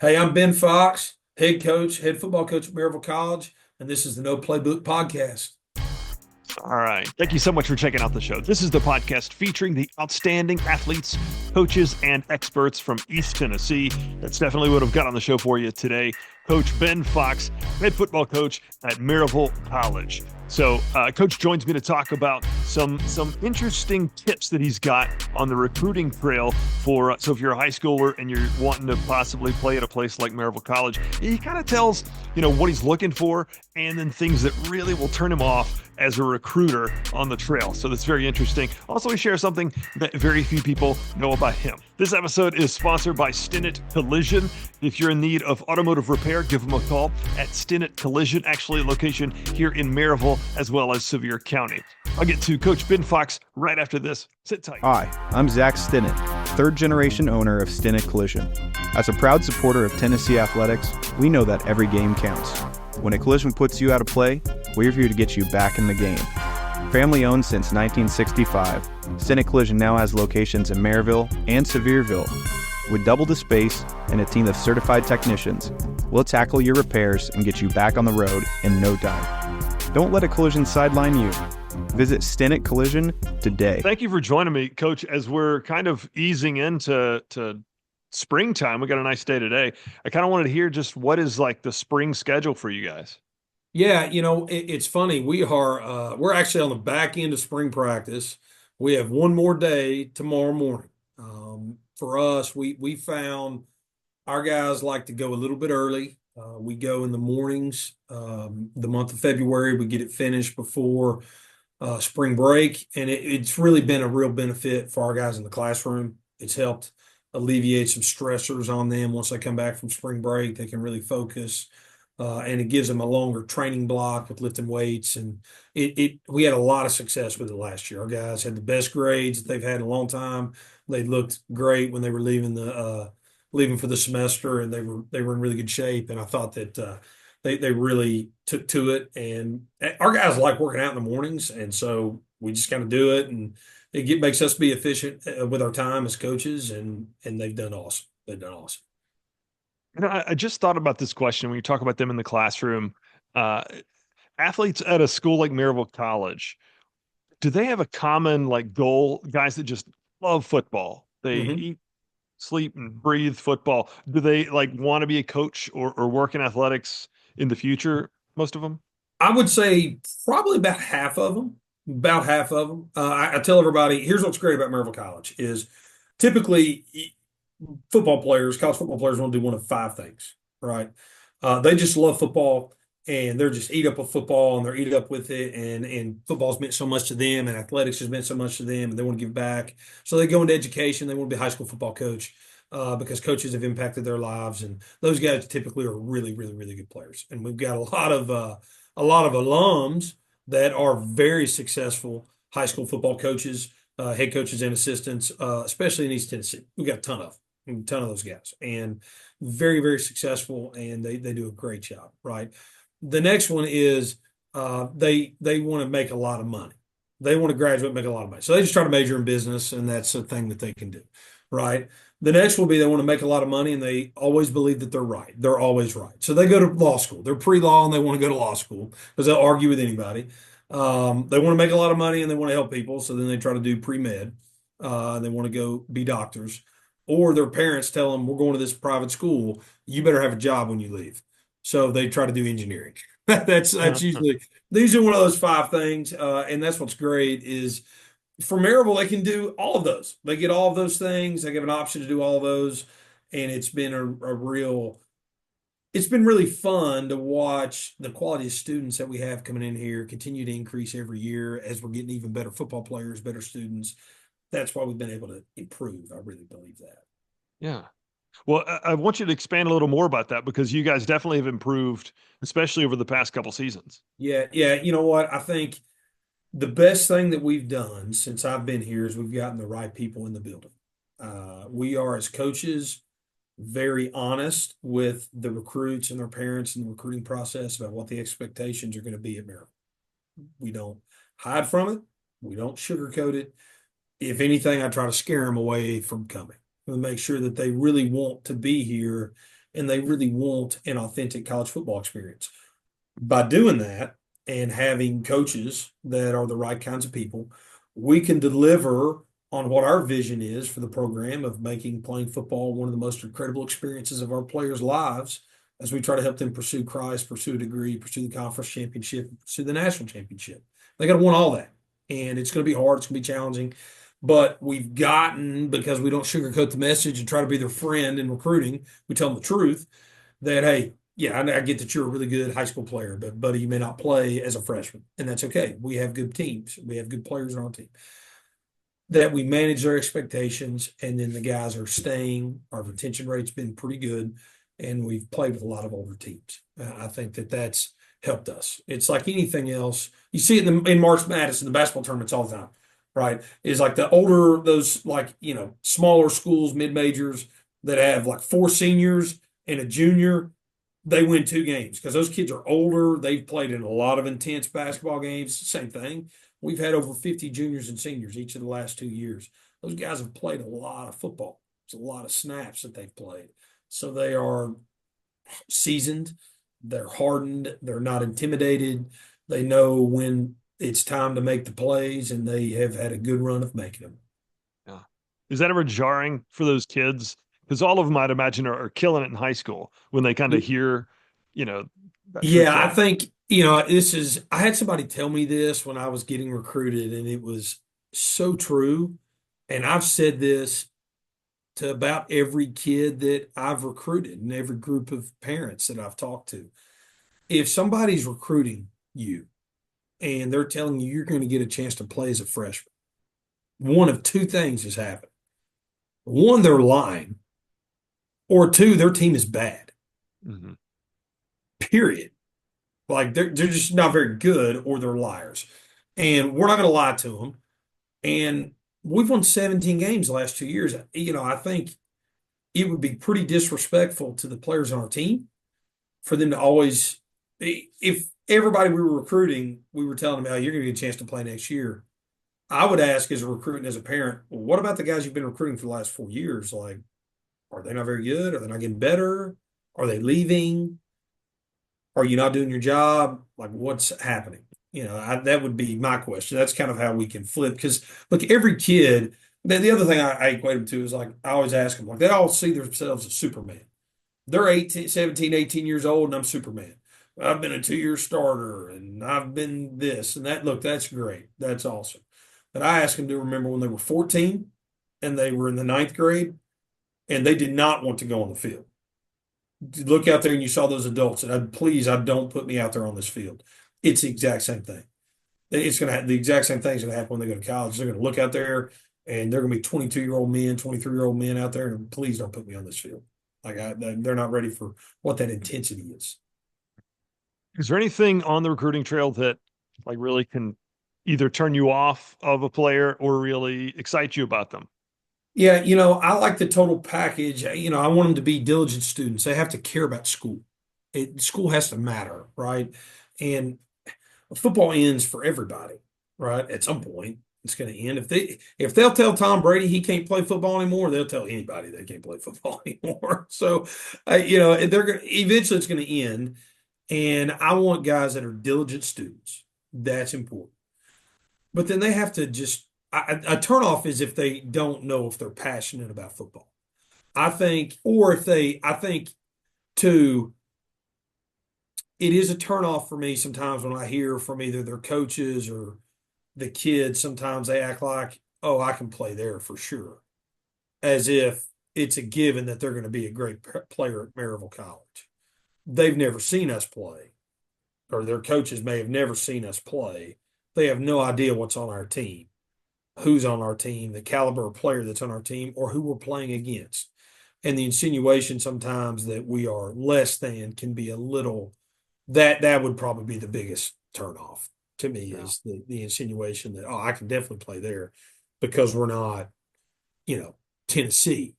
Hey, I'm Ben Fox, head football coach at Maryville College, and this is the No Playbook Podcast. All right. Thank you so much for checking out the show. This is the podcast featuring the outstanding athletes, coaches, and experts from East Tennessee. That's definitely what I've got on the show for you today. Coach Ben Fox, head football coach at Maryville College. So, Coach joins me to talk about some interesting tips that he's got on the recruiting trail for. So, if you're a high schooler and you're wanting to possibly play at a place like Maryville College, he kind of tells what he's looking for, and then things that really will turn him off as a recruiter on the trail. So that's very interesting. Also, he shares something that very few people know about him. This episode is sponsored by Stinnett Collision. If you're in need of automotive repair, give them a call at Stinnett Collision, actually a location here in Maryville as well as Sevier County. I'll get to Coach Ben Fox right after this. Sit tight. Hi, I'm Zach Stinnett, third-generation owner of Stinnett Collision. As a proud supporter of Tennessee athletics, we know that every game counts. When a collision puts you out of play, we're here to get you back in the game. Family owned since 1965, Stinnett Collision now has locations in Maryville and Sevierville. With double the space and a team of certified technicians, we'll tackle your repairs and get you back on the road in no time. Don't let a collision sideline you. Visit Stinnett Collision today. Thank you for joining me, Coach, as we're kind of easing into springtime. We got a nice day today. I kind of wanted to hear just what is like the spring schedule for you guys. Yeah, it's funny. We're actually on the back end of spring practice. We have one more day tomorrow morning. For us, we found our guys like to go a little bit early. We go in the mornings. The month of February, we get it finished before spring break, and it's really been a real benefit for our guys in the classroom. It's helped alleviate some stressors on them. Once they come back from spring break, they can really focus, and it gives them a longer training block with lifting weights. And we had a lot of success with it last year. Our guys had the best grades that they've had in a long time. They looked great when they were leaving for the semester, and they were in really good shape. And I thought that they really took to it, and our guys like working out in the mornings, and so we just kind of do it, and makes us be efficient with our time as coaches, and they've done awesome. They've done awesome. I just thought about this question when you talk about them in the classroom. Uh, Athletes at a school like Maryville College, do they have a common like goal? Guys that just love football, they hmm eat, sleep, and breathe football. Do they like want to be a coach or work in athletics in the future? Most of them. I would say probably about half of them. About half of them. I tell everybody, here's what's great about Maryville College is typically college football players want to do one of five things, right? They just love football, and they're just eat up with football, and they're eat up with it, and football's meant so much to them, and athletics has meant so much to them, and they want to give back. So they go into education. They want to be a high school football coach, because coaches have impacted their lives, and those guys typically are really, really, really good players. And we've got a lot of alums that are very successful high school football coaches, head coaches, and assistants, especially in East Tennessee. We've got a ton of those guys, and very, very successful, and they do a great job, right? The next one is they want to make a lot of money. They want to graduate and make a lot of money. So they just try to major in business, and that's a thing that they can do, right? The next will be they want to make a lot of money, and they always believe that they're right. They're always right. So they go to law school. They're pre-law, and they want to go to law school because they'll argue with anybody. They want to make a lot of money, and they want to help people. So then they try to do pre-med. They want to go be doctors, or their parents tell them, "We're going to this private school. You better have a job when you leave." So they try to do engineering. That's usually these are one of those five things, and that's what's great is for Maryville, they can do all of those. They get all of those things. They give an option to do all of those, and it's been really fun to watch the quality of students that we have coming in here continue to increase every year as we're getting even better football players, better students. That's why we've been able to improve. I really believe that. Yeah. Well, I want you to expand a little more about that because you guys definitely have improved, especially over the past couple seasons. Yeah, yeah. You know what? I think the best thing that we've done since I've been here is we've gotten the right people in the building. We are, as coaches, very honest with the recruits and their parents in the recruiting process about what the expectations are going to be at Maryland. We don't hide from it. We don't sugarcoat it. If anything, I try to scare them away from coming and make sure that they really want to be here and they really want an authentic college football experience. By doing that and having coaches that are the right kinds of people, we can deliver on what our vision is for the program of making playing football one of the most incredible experiences of our players' lives as we try to help them pursue Christ, pursue a degree, pursue the conference championship, pursue the national championship. They got to want all that. And it's going to be hard, it's going to be challenging. But we've gotten, because we don't sugarcoat the message and try to be their friend in recruiting, we tell them the truth that, hey, yeah, I get that you're a really good high school player, but buddy, you may not play as a freshman, and that's okay. We have good teams. We have good players on our team. That we manage their expectations, and then the guys are staying. Our retention rate's been pretty good, and we've played with a lot of older teams. I think that that's helped us. It's like anything else. You see it in March Madness in the basketball tournaments all the time, right? Is like the older, those like, smaller schools, mid-majors that have like 4 seniors and a junior, they win 2 games because those kids are older. They've played in a lot of intense basketball games. Same thing. We've had over 50 juniors and seniors each of the last 2 years. Those guys have played a lot of football. It's a lot of snaps that they've played. So they are seasoned. They're hardened. They're not intimidated. They know when it's time to make the plays, and they have had a good run of making them. Yeah. Is that ever jarring for those kids? Because all of them, I'd imagine, are killing it in high school when they kind of hear, that truth Yeah, I tell. think, I had somebody tell me this when I was getting recruited, and it was so true. And I've said this to about every kid that I've recruited and every group of parents that I've talked to. If somebody's recruiting you and they're telling you you're going to get a chance to play as a freshman, one of 2 things has happened. One, they're lying, or 2, their team is bad, Mhm. period. Like they're just not very good, or they're liars. And we're not going to lie to them. And we've won 17 games the last 2 years. I think it would be pretty disrespectful to the players on our team for them to always, if everybody we were recruiting, we were telling them, oh, you're going to get a chance to play next year. I would ask as a recruit and as a parent, well, what about the guys you've been recruiting for the last 4 years? Like, are they not very good? Are they not getting better? Are they leaving? Are you not doing your job? Like, what's happening? That would be my question. That's kind of how we can flip. Because, look, every kid, the other thing I equate them to is like, I always ask them, like, they all see themselves as Superman. They're 18, 17, 18 years old, and I'm Superman. I've been a 2-year starter, and I've been this and that. Look, that's great. That's awesome. But I ask them to remember when they were 14 and they were in the ninth grade, and they did not want to go on the field. Look out there and you saw those adults, and I don't put me out there on this field. It's the exact same thing. It's going to have the exact same things going to happen when they go to college. They're going to look out there, and they're going to be 22-year-old men, 23-year-old men out there, and please don't put me on this field. Like they're not ready for what that intensity is. Is there anything on the recruiting trail that like really can either turn you off of a player or really excite you about them? Yeah, I like the total package. I want them to be diligent students. They have to care about school. School has to matter, right? And football ends for everybody, right? At some point, it's going to end. If they'll tell Tom Brady he can't play football anymore, they'll tell anybody they can't play football anymore. So, they're going eventually it's going to end. And I want guys that are diligent students. That's important. But then they have to just a turnoff is if they don't know if they're passionate about football. I think, or if I think too, it is a turnoff for me sometimes when I hear from either their coaches or the kids. Sometimes they act like, oh, I can play there for sure, as if it's a given that they're going to be a great player at Maryville College. They've never seen us play, or their coaches may have never seen us play. They have no idea what's on our team, who's on our team, the caliber of player that's on our team, or who we're playing against. And the insinuation sometimes that we are less than can be a little, that would probably be the biggest turnoff to me, Yeah. is the insinuation that, oh, I can definitely play there because we're not, Tennessee.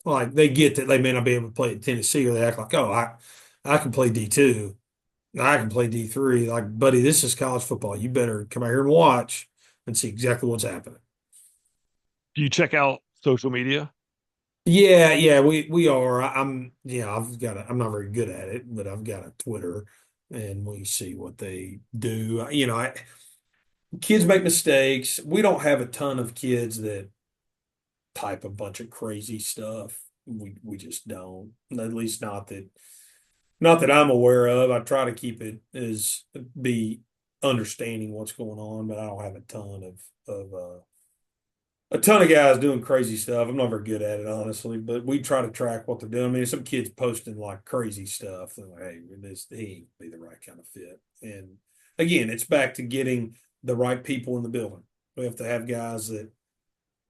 Like they get that they may not be able to play at Tennessee, or they act like, oh, I can play D2. I can play D3. Like, buddy, this is college football. You better come out here and watch and see exactly what's happening. Do you check out social media? Yeah, we are. I'm not very good at it, but I've got a Twitter, and we see what they do. Kids make mistakes. We don't have a ton of kids that type a bunch of crazy stuff. We just don't. At least not that I'm aware of. I try to keep it as be understanding what's going on, but I don't have a ton of guys doing crazy stuff. I'm not very good at it, honestly, but we try to track what they're doing. I mean, some kids posting like crazy stuff. They're like, hey, he ain't be the right kind of fit. And again, it's back to getting the right people in the building. We have to have guys that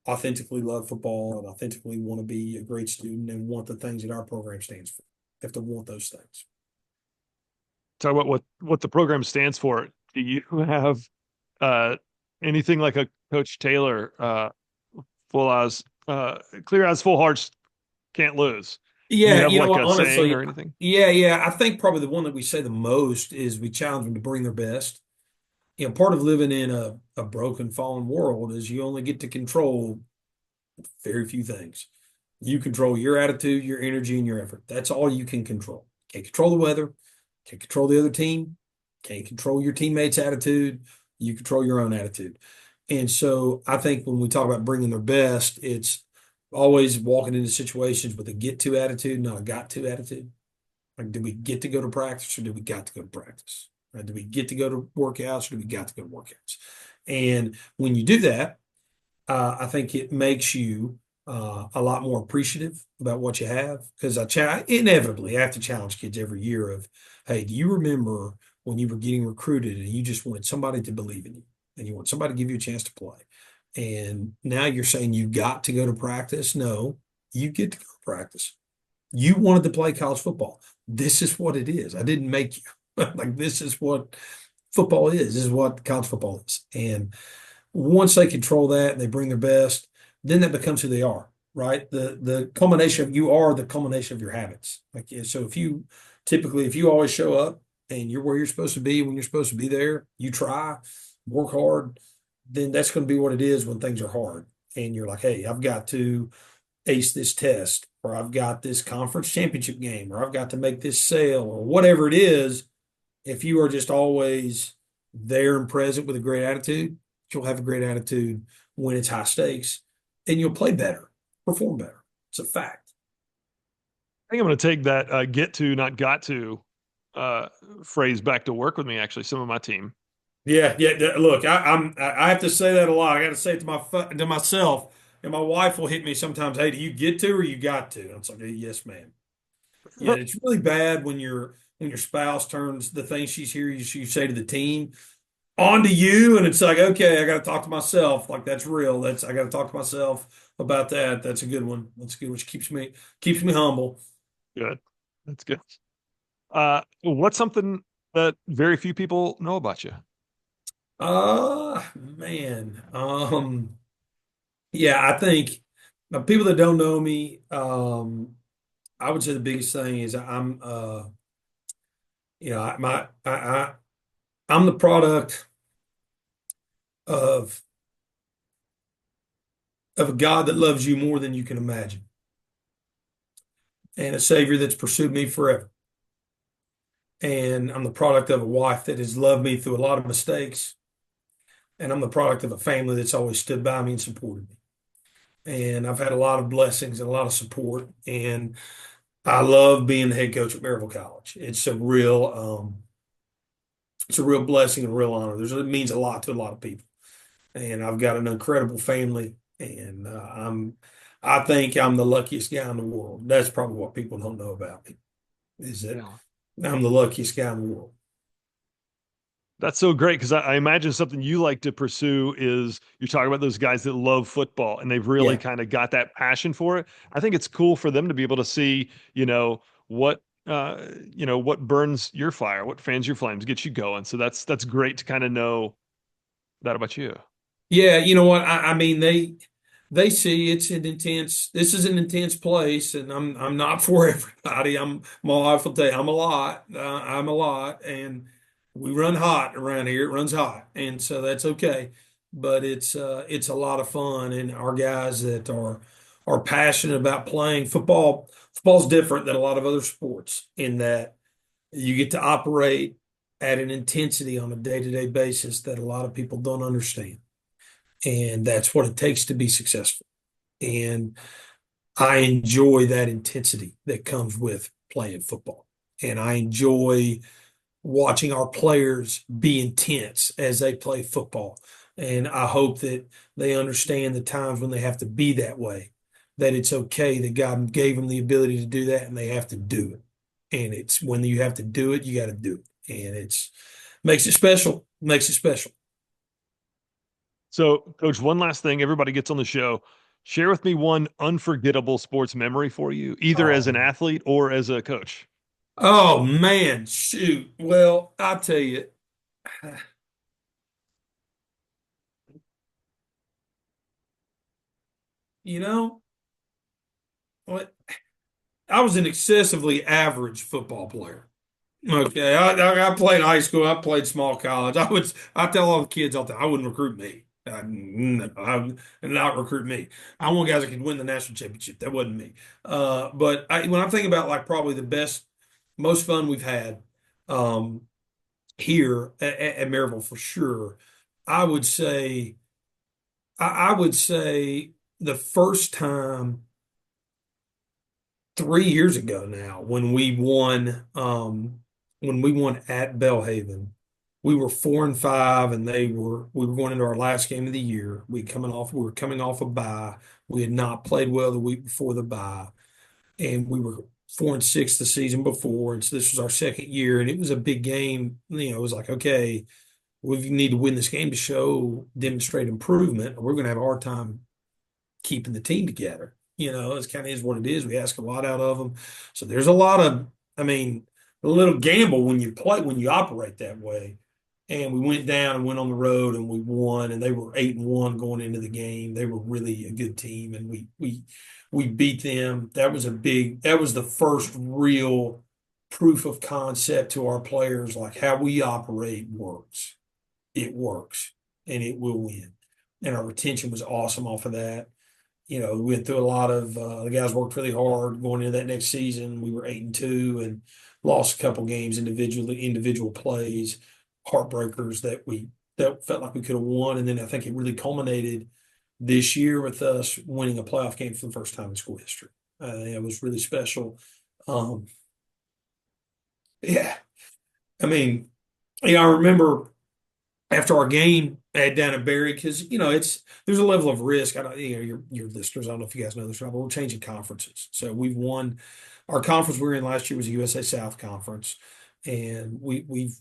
authentically love football and authentically want to be a great student and want the things that our program stands for. They have to want those things. Talk about what the program stands for. Do you have uh, anything like a Coach Taylor, full eyes, clear eyes, full hearts, can't lose? Do you Yeah, have you know like what? a saying Honestly, or anything? yeah. I think probably the one that we say the most is we challenge them to bring their best. Part of living in a broken, fallen world is you only get to control very few things. You control your attitude, your energy, and your effort. That's all you can control. Can't control the weather, can't control the other team, can't control your teammates' attitude. You control your own attitude. And so I think when we talk about bringing their best, it's always walking into situations with a get to attitude, not a got to attitude. Like, do we get to go to practice or do we got to go to practice? Right? Do we get to go to workouts or do we got to go to workouts? And when you do that, I think it makes you a lot more appreciative about what you have. Because inevitably I have to challenge kids every year of, hey, do you remember when you were getting recruited and you just wanted somebody to believe in you and you want somebody to give you a chance to play? And now you're saying you got to go to practice. No, you get to go to practice. You wanted to play college football. This is what it is. I didn't make you. Like, this is what football is. This is what college football is. And once they control that and they bring their best, then that becomes who they are, right? The culmination of you are the culmination of your habits. Like, yeah, so if you always show up and you're where you're supposed to be when you're supposed to be there, you try, work hard, then that's going to be what it is when things are hard. And you're like, hey, I've got to ace this test, or I've got this conference championship game, or I've got to make this sale, or whatever it is. If you are just always there and present with a great attitude, you'll have a great attitude when it's high stakes and you'll play better, perform better. It's a fact. I think I'm going to take that get to, not got to uh, phrase back to work with me, actually, some of my team. Yeah. Look, I have to say that a lot. I got to say it to myself, and my wife will hit me sometimes. Hey, do you get to or you got to? And it's like, yes, ma'am. Yeah, it's really bad when your spouse turns the things she's hearing you say to the team onto you, and it's like, okay, I got to talk to myself. Like, that's real. I got to talk to myself about that. That's a good one. That's good, which keeps me humble. Good. That's good. What's something that very few people know about you? Man. Yeah, I think people that don't know me, I would say the biggest thing is I'm, I'm the product of a God that loves you more than you can imagine, and a Savior that's pursued me forever. And I'm the product of a wife that has loved me through a lot of mistakes, and I'm the product of a family that's always stood by me and supported me. And I've had a lot of blessings and a lot of support, and I love being the head coach at Maryville College. It's a real blessing and a real honor. It means a lot to a lot of people, and I've got an incredible family, and I think I'm the luckiest guy in the world. That's probably what people don't know about me, is that Yeah. I'm the luckiest guy in the world. That's so great because I imagine something you like to pursue is you're talking about those guys that love football and they've really Yeah. kind of got that passion for it. I think it's cool for them to be able to see, what what burns your fire, what fans your flames, gets you going. So that's great to kind of know that about you. Yeah, you know what? I mean, they see this is an intense place, and I'm not for everybody. My wife will tell you I'm a lot. I'm a lot, and we run hot around here. It runs hot, and so that's okay. But it's a lot of fun, and our guys that are are passionate about playing football. Football's different than a lot of other sports in that you get to operate at an intensity on a day-to-day basis that a lot of people don't understand. And that's what it takes to be successful. And I enjoy that intensity that comes with playing football. And I enjoy watching our players be intense as they play football. And I hope that they understand the times when they have to be that way, that it's okay that God gave them the ability to do that and they have to do it. And it's when you have to do it, you got to do it. And it's makes it special, makes it special. So, Coach, one last thing. Everybody gets on the show. Share with me one unforgettable sports memory for you, either as Oh, an athlete or as a coach. oh man, shoot. Well, I'll tell you, you know, what I was an excessively average football player. Okay, I played high school. I played small college. I tell all the kids all the time, I wouldn't recruit me. No, I would not recruit me. I want guys that could win the national championship. That wasn't me. When I'm thinking about like probably the best, most fun we've had um, here at Maryville for sure, I would say I would say the first time 3 years ago now when we won at Belhaven. We were 4-5 and we were going into our last game of the year. We were coming off a bye. We had not played well the week before the bye, and we were 4-6 the season before, and so this was our second year, and it was a big game. It was like, okay, we need to win this game to demonstrate improvement, or we're going to have a hard time keeping the team together. It's kind of is what it is. We ask a lot out of them. So there's a lot of, I mean, a little gamble when you operate that way. And we went down and went on the road and we won, and they were 8-1 going into the game. They were really a good team, and we beat them. That was the first real proof of concept to our players, like how we operate works. It works and it will win. And our retention was awesome off of that. We went through a lot of the guys worked really hard going into that next season. We were 8-2 and lost a couple games individual plays, heartbreakers that felt like we could have won. And then I think it really culminated this year with us winning a playoff game for the first time in school history. It was really special. Um, yeah, I mean, I remember after our game down at Barry, because there's a level of risk. I don't, your listeners, I don't know if you guys know this, but we're changing conferences. So we've won our conference we were in last year was a USA South conference, and we've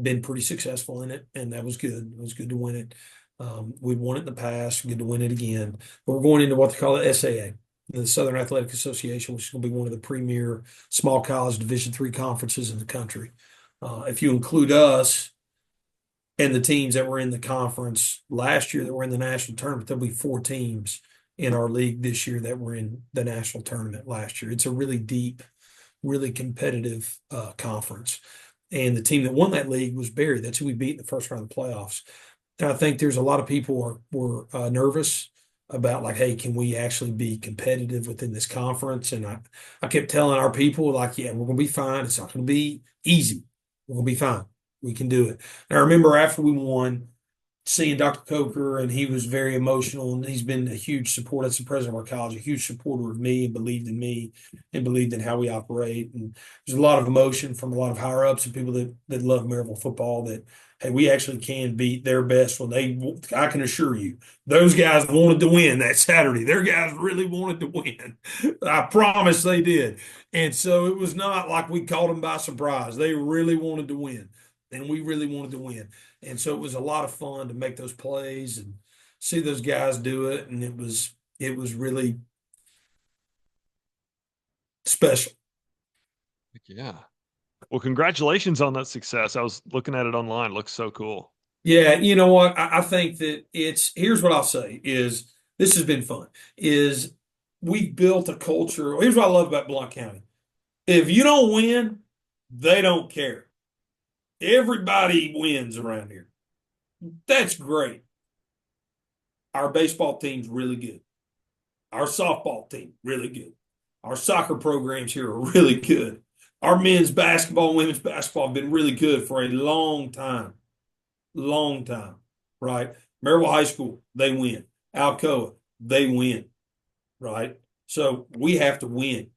been pretty successful in it, and that was good. It was good to win it. We've won it in the past, good to win it again. But we're going into what they call the SAA, the Southern Athletic Association, which is going to be one of the premier small college Division III conferences in the country. If you include us and the teams that were in the conference last year that were in the national tournament, there'll be 4 teams in our league this year that were in the national tournament last year. It's a really deep, really competitive conference. And the team that won that league was Barry. That's who we beat in the first round of the playoffs. And I think there's a lot of people were nervous about like, hey, can we actually be competitive within this conference? And I kept telling our people like, yeah, we're going to be fine. It's not going to be easy. We're going to be fine. We can do it. And I remember after we won, seeing Dr. Coker, and he was very emotional, and he's been a huge support as the president of our college, a huge supporter of me, and believed in me and believed in how we operate. And there's a lot of emotion from a lot of higher ups and people that love Maryville football that, hey, we actually can beat their best I can assure you, those guys wanted to win that Saturday. Their guys really wanted to win. I promise they did. And so it was not like we caught them by surprise. They really wanted to win, and we really wanted to win. And so it was a lot of fun to make those plays and see those guys do it. And it was really special. Yeah. Well, congratulations on that success. I was looking at it online. It looks so cool. Yeah, you know what? I think that here's what I'll say is this has been fun, is we've built a culture. Here's what I love about Blount County. If you don't win, they don't care. Everybody wins around here. That's great. Our baseball team's really good. Our softball team, really good. Our soccer programs here are really good. Our men's basketball and women's basketball have been really good for a long time, right? Maryville High School, they win. Alcoa, they win, right? So we have to win.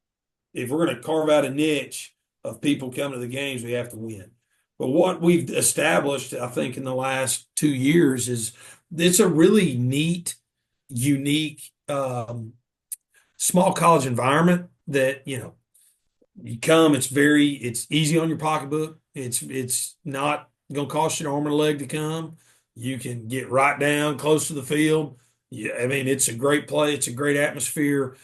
If we're going to carve out a niche of people coming to the games, we have to win. But what we've established, I think, in the last 2 years is it's a really neat, unique, small college environment that, you come, it's easy on your pocketbook. It's not going to cost you an arm and a leg to come. You can get right down close to the field. Yeah, I mean, it's a great play. It's a great atmosphere.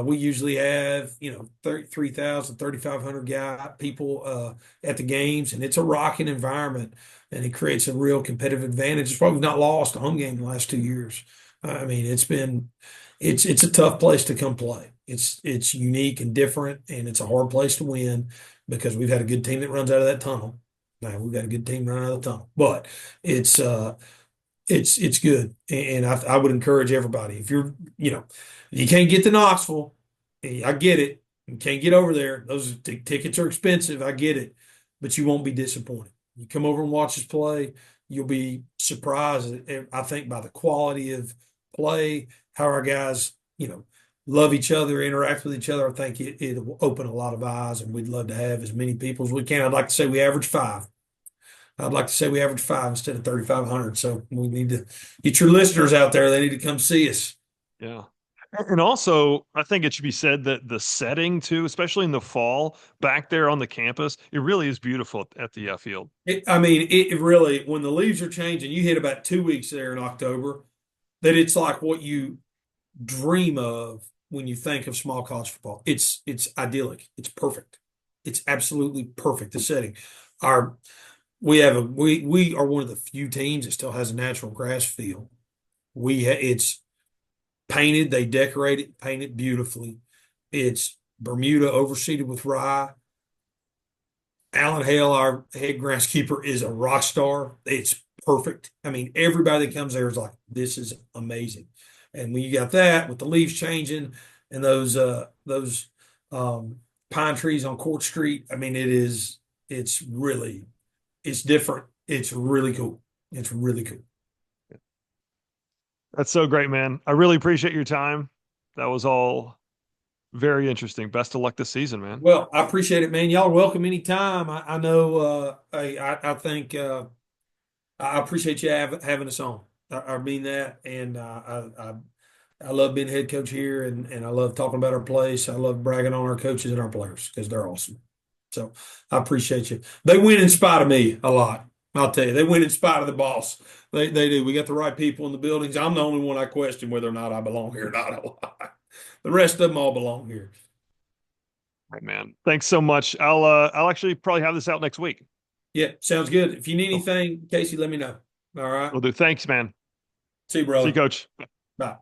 We usually have, 3,000, 3,500 people at the games, and it's a rocking environment, and it creates a real competitive advantage. It's probably not lost a home game in the last 2 years. I mean, it's a tough place to come play. It's unique and different, and it's a hard place to win because we've had a good team that runs out of that tunnel. Now we've got a good team running out of the tunnel, but it's good, and I would encourage everybody if you can't get to Knoxville, I get it. You can't get over there. Those tickets are expensive. I get it, but you won't be disappointed. You come over and watch us play, you'll be surprised. I think by the quality of play, how our guys, love each other, interact with each other. I think it'll open a lot of eyes, and we'd love to have as many people as we can. I'd like to say we average five. I'd like to say we average five instead of 3,500. So we need to get your listeners out there. They need to come see us. Yeah. And also, I think it should be said that the setting too, especially in the fall, back there on the campus, it really is beautiful at the field. It really, when the leaves are changing, you hit about 2 weeks there in October, that it's like what you dream of when you think of small college football. It's idyllic. It's perfect. It's absolutely perfect. The setting. We are one of the few teams that still has a natural grass field. It's painted, they decorate it, paint it beautifully. It's Bermuda overseeded with rye. Alan Hale, our head groundskeeper, is a rock star. It's perfect. I mean, everybody that comes there is like, this is amazing. And when you got that with the leaves changing and those pine trees on Court Street, I mean, it's different. It's really cool. It's really cool. That's so great, man. I really appreciate your time. That was all very interesting. Best of luck this season, man. Well, I appreciate it, man. Y'all are welcome anytime. I know. I think I appreciate you having us on. I mean that, and I love being head coach here, and I love talking about our place. I love bragging on our coaches and our players because they're awesome. So I appreciate you. They win in spite of me a lot. I'll tell you, they win in spite of the boss. They do. We got the right people in the buildings. I'm the only one I question whether or not I belong here or not. The rest of them all belong here. Right, man. Thanks so much. I'll actually probably have this out next week. Yeah, sounds good. If you need anything, Casey, let me know. All right. Will do. Thanks, man. See you, brother. See you, Coach. Bye.